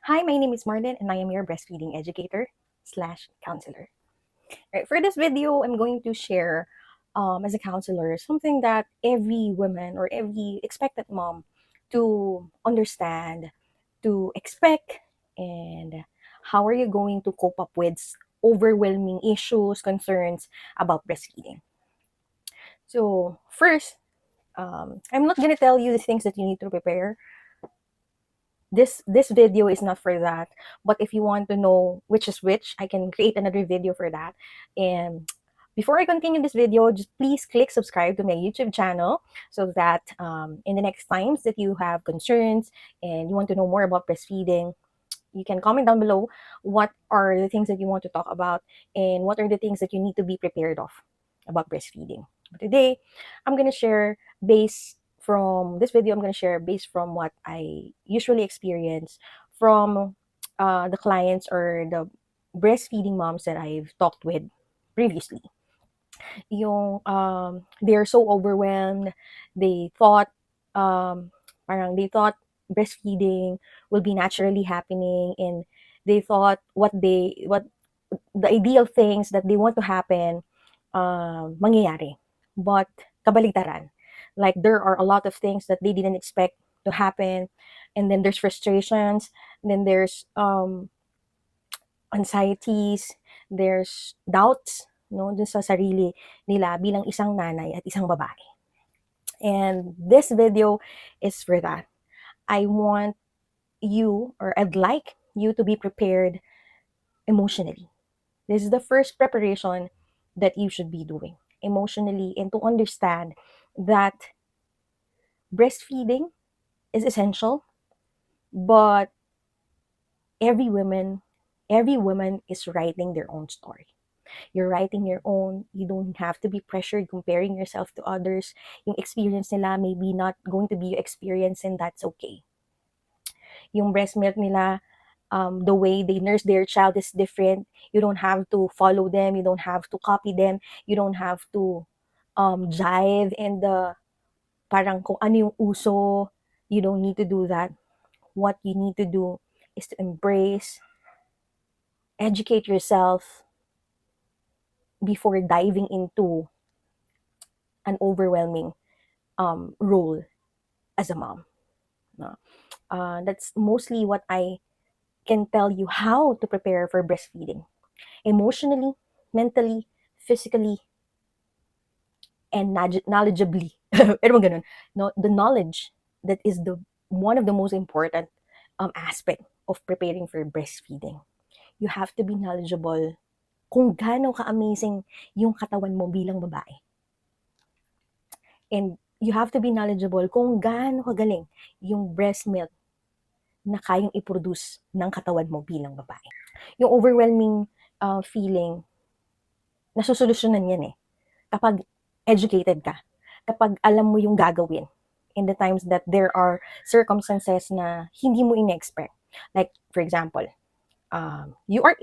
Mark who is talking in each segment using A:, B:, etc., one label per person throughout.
A: Hi, my name is Marden and I am your breastfeeding educator slash counselor. Right, for this video, I'm going to share as a counselor something that every woman or every expected mom to understand, to expect, and how are you going to cope up with overwhelming issues, concerns about breastfeeding. So first, I'm not going to tell you the things that you need to prepare. This video is not for that, but if you want to know which is which, I can create another video for that. And before I continue this video, just please click subscribe to my YouTube channel so that in the next times that you have concerns and you want to know more about breastfeeding, you can comment down below what are the things that you want to talk about and what are the things that you need to be prepared of about breastfeeding. But today, I'm going to share I'm going to share based from what I usually experience from the clients or the breastfeeding moms that I've talked with previously. They're so overwhelmed. They thought, um, they thought breastfeeding will be naturally happening, and they thought what the ideal things that they want to happen mangyayari. But kabaligtaran. Like there are a lot of things that they didn't expect to happen, and then there's frustrations, and then there's anxieties, there's doubts, no, dun sa sarili nila bilang isang nanay at isang babae. And this video is for that. I want you, or I'd like you to be prepared emotionally. This is the first preparation that you should be doing emotionally, and to understand that breastfeeding is essential, but every woman, every woman is writing their own story. You're writing your own. You don't have to be pressured comparing yourself to others. Yung experience nila may be not going to be your experience, and that's okay. Yung breast milk nila, the way they nurse their child is different. You don't have to follow them. You don't have to copy them. You don't have to jive in the parang kung ano yung uso. You don't need to do that. What you need to do is to embrace, educate yourself before diving into an overwhelming role as a mom. No? That's mostly what I can tell you how to prepare for breastfeeding. Emotionally, mentally, physically, and knowledgeably. Pero ganun. No, the knowledge that is the one of the most important aspect of preparing for breastfeeding. You have to be knowledgeable kung gaano ka-amazing yung katawan mo bilang babae. And you have to be knowledgeable kung gaano kagaling yung breast milk na kayang i-produce ng katawan mo bilang babae. Yung overwhelming feeling, nasusolusyonan yan eh. Kapag educated ka, kapag alam mo yung gagawin in the times that there are circumstances na hindi mo in-expect. Like, for example, you're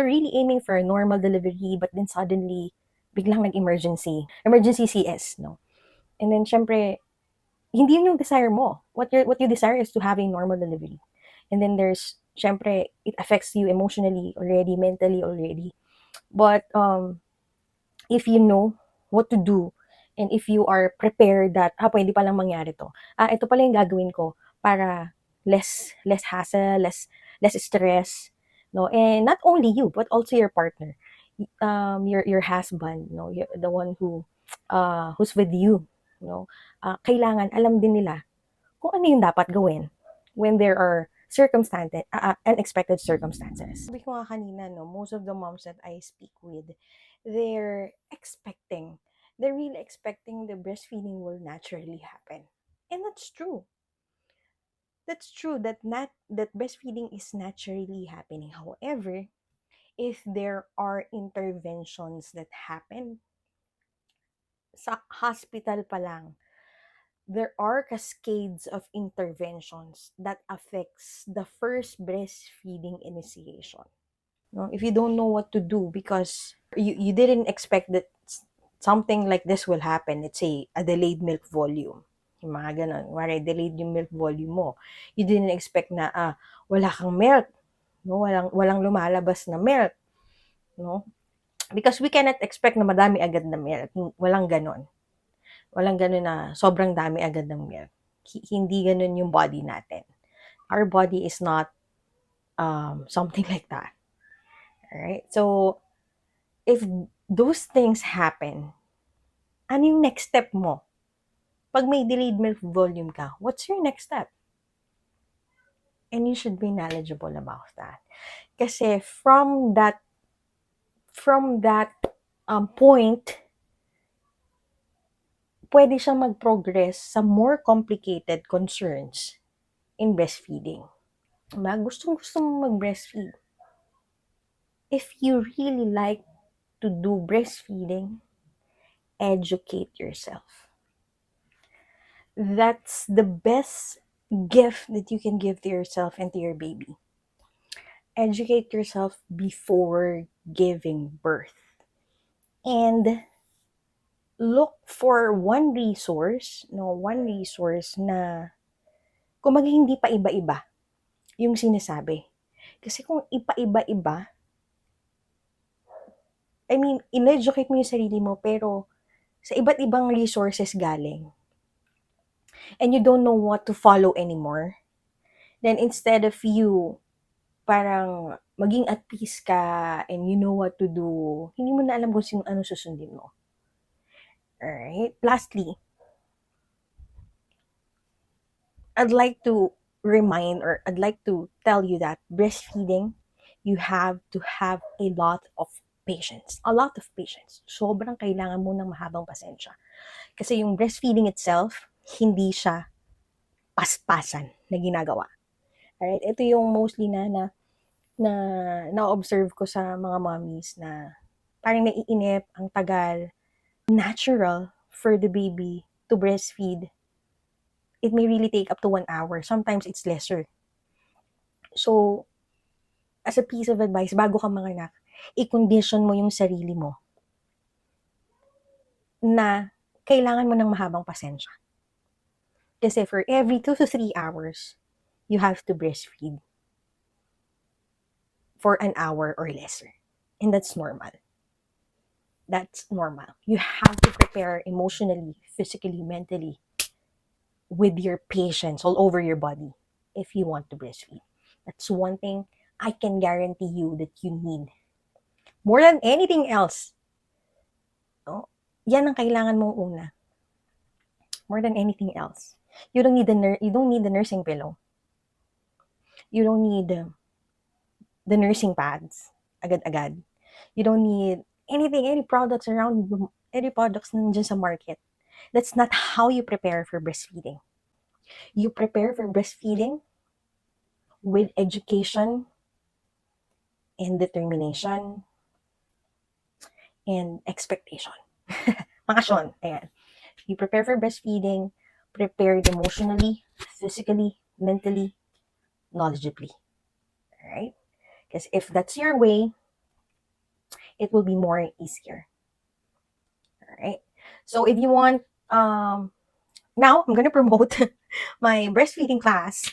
A: really aiming for a normal delivery, but then suddenly, biglang nag-emergency. Emergency CS, no? And then, syempre, hindi yun yung desire mo. What you desire is to have a normal delivery. And then there's, syempre, it affects you emotionally already, mentally already. But if you know what to do, and if you are prepared that, pwede palang mangyari to. Ito pala yung gagawin ko para less hassle, less stress, no? And not only you, but also your partner, your husband, no? The one who's with you, no? Kailangan alam din nila kung ano yung dapat gawin when there are unexpected circumstances. Sabi ko nga kanina, no, most of the moms that I speak with, they're really expecting the breastfeeding will naturally happen. And that's true. That's true that breastfeeding is naturally happening. However, if there are interventions that happen sa hospital pa lang, there are cascades of interventions that affects the first breastfeeding initiation. No, if you don't know what to do because you didn't expect that something like this will happen, let's say a delayed milk volume. Yung mga ganon. Wala, delayed yung milk volume mo. You didn't expect na, wala kang milk. No? Walang lumalabas na milk. No? Because we cannot expect na madami agad na milk. Walang ganon. Walang ganon na sobrang dami agad ng milk. Hindi ganon yung body natin. Our body is not something like that. Alright? So, if those things happen, ano yung next step mo? Pag may delayed milk volume ka, what's your next step? And you should be knowledgeable about that. Kasi from that point, pwede siyang mag-progress sa more complicated concerns in breastfeeding. Diba? Gustong-gusto mong mag-breastfeed. If you really like to do breastfeeding, educate yourself. That's the best gift that you can give to yourself and to your baby. Educate yourself before giving birth. And look for one resource na kumbaga hindi pa iba-iba yung sinasabi. Kasi kung ipa-iba-iba, I mean, in-educate mo yung sarili mo pero sa iba't ibang resources galing. And you don't know what to follow anymore. Then instead of you parang maging at peace ka and you know what to do, hindi mo na alam kung ano susundin mo. Alright? Lastly, I'd like to tell you that breastfeeding, you have to have a lot of patience. A lot of patience. Sobrang kailangan mo ng mahabang pasensya. Kasi yung breastfeeding itself, hindi siya paspasan na ginagawa. Alright? Ito yung mostly na-observe ko sa mga mommies na parang naiinip, ang tagal. Natural for the baby to breastfeed. It may really take up to 1 hour. Sometimes it's lesser. So, as a piece of advice, bago ka manganak, i-condition mo yung sarili mo na kailangan mo ng mahabang pasensya. Kasi for every 2 to 3 hours, you have to breastfeed for an hour or lesser. And that's normal. That's normal. You have to prepare emotionally, physically, mentally, with your patience all over your body if you want to breastfeed. That's one thing I can guarantee you that you need. More than anything else. No? Yan ang kailangan mong una. More than anything else. You don't need the nursing pillow. You don't need the nursing pads agad-agad. You don't need any products nandiyan sa market. That's not how you prepare for breastfeeding. You prepare for breastfeeding with education and determination and expectation. Passion. Ayan. You prepare for breastfeeding, prepared emotionally, physically, mentally, knowledgeably. Alright? Because if that's your way, it will be more easier. Alright? So if you want, now I'm going to promote my breastfeeding class.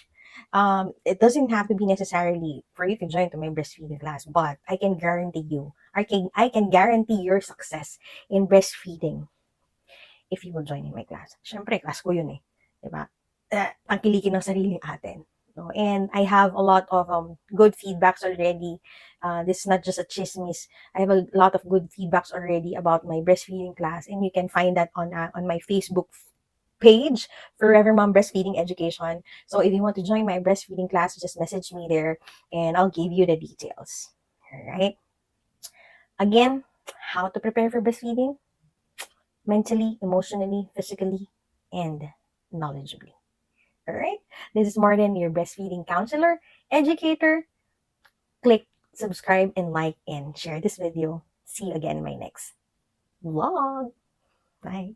A: It doesn't have to be necessarily for you to join to my breastfeeding class, but I can guarantee you, I can guarantee your success in breastfeeding if you will join in my class. Syempre, class ko yun eh. Diba? Tangkilikin ng sariling atin. No? And I have a lot of good feedbacks already. This is not just a chismis. I have a lot of good feedbacks already about my breastfeeding class, and you can find that on my Facebook page, Forever Mom Breastfeeding Education. So if you want to join my breastfeeding class, just message me there and I'll give you the details. Alright? Again, how to prepare for breastfeeding? Mentally, emotionally, physically, and knowledgeably. Alright? This is Marden, your breastfeeding counselor, educator. Click subscribe and like and share this video. See you again in my next vlog. Bye.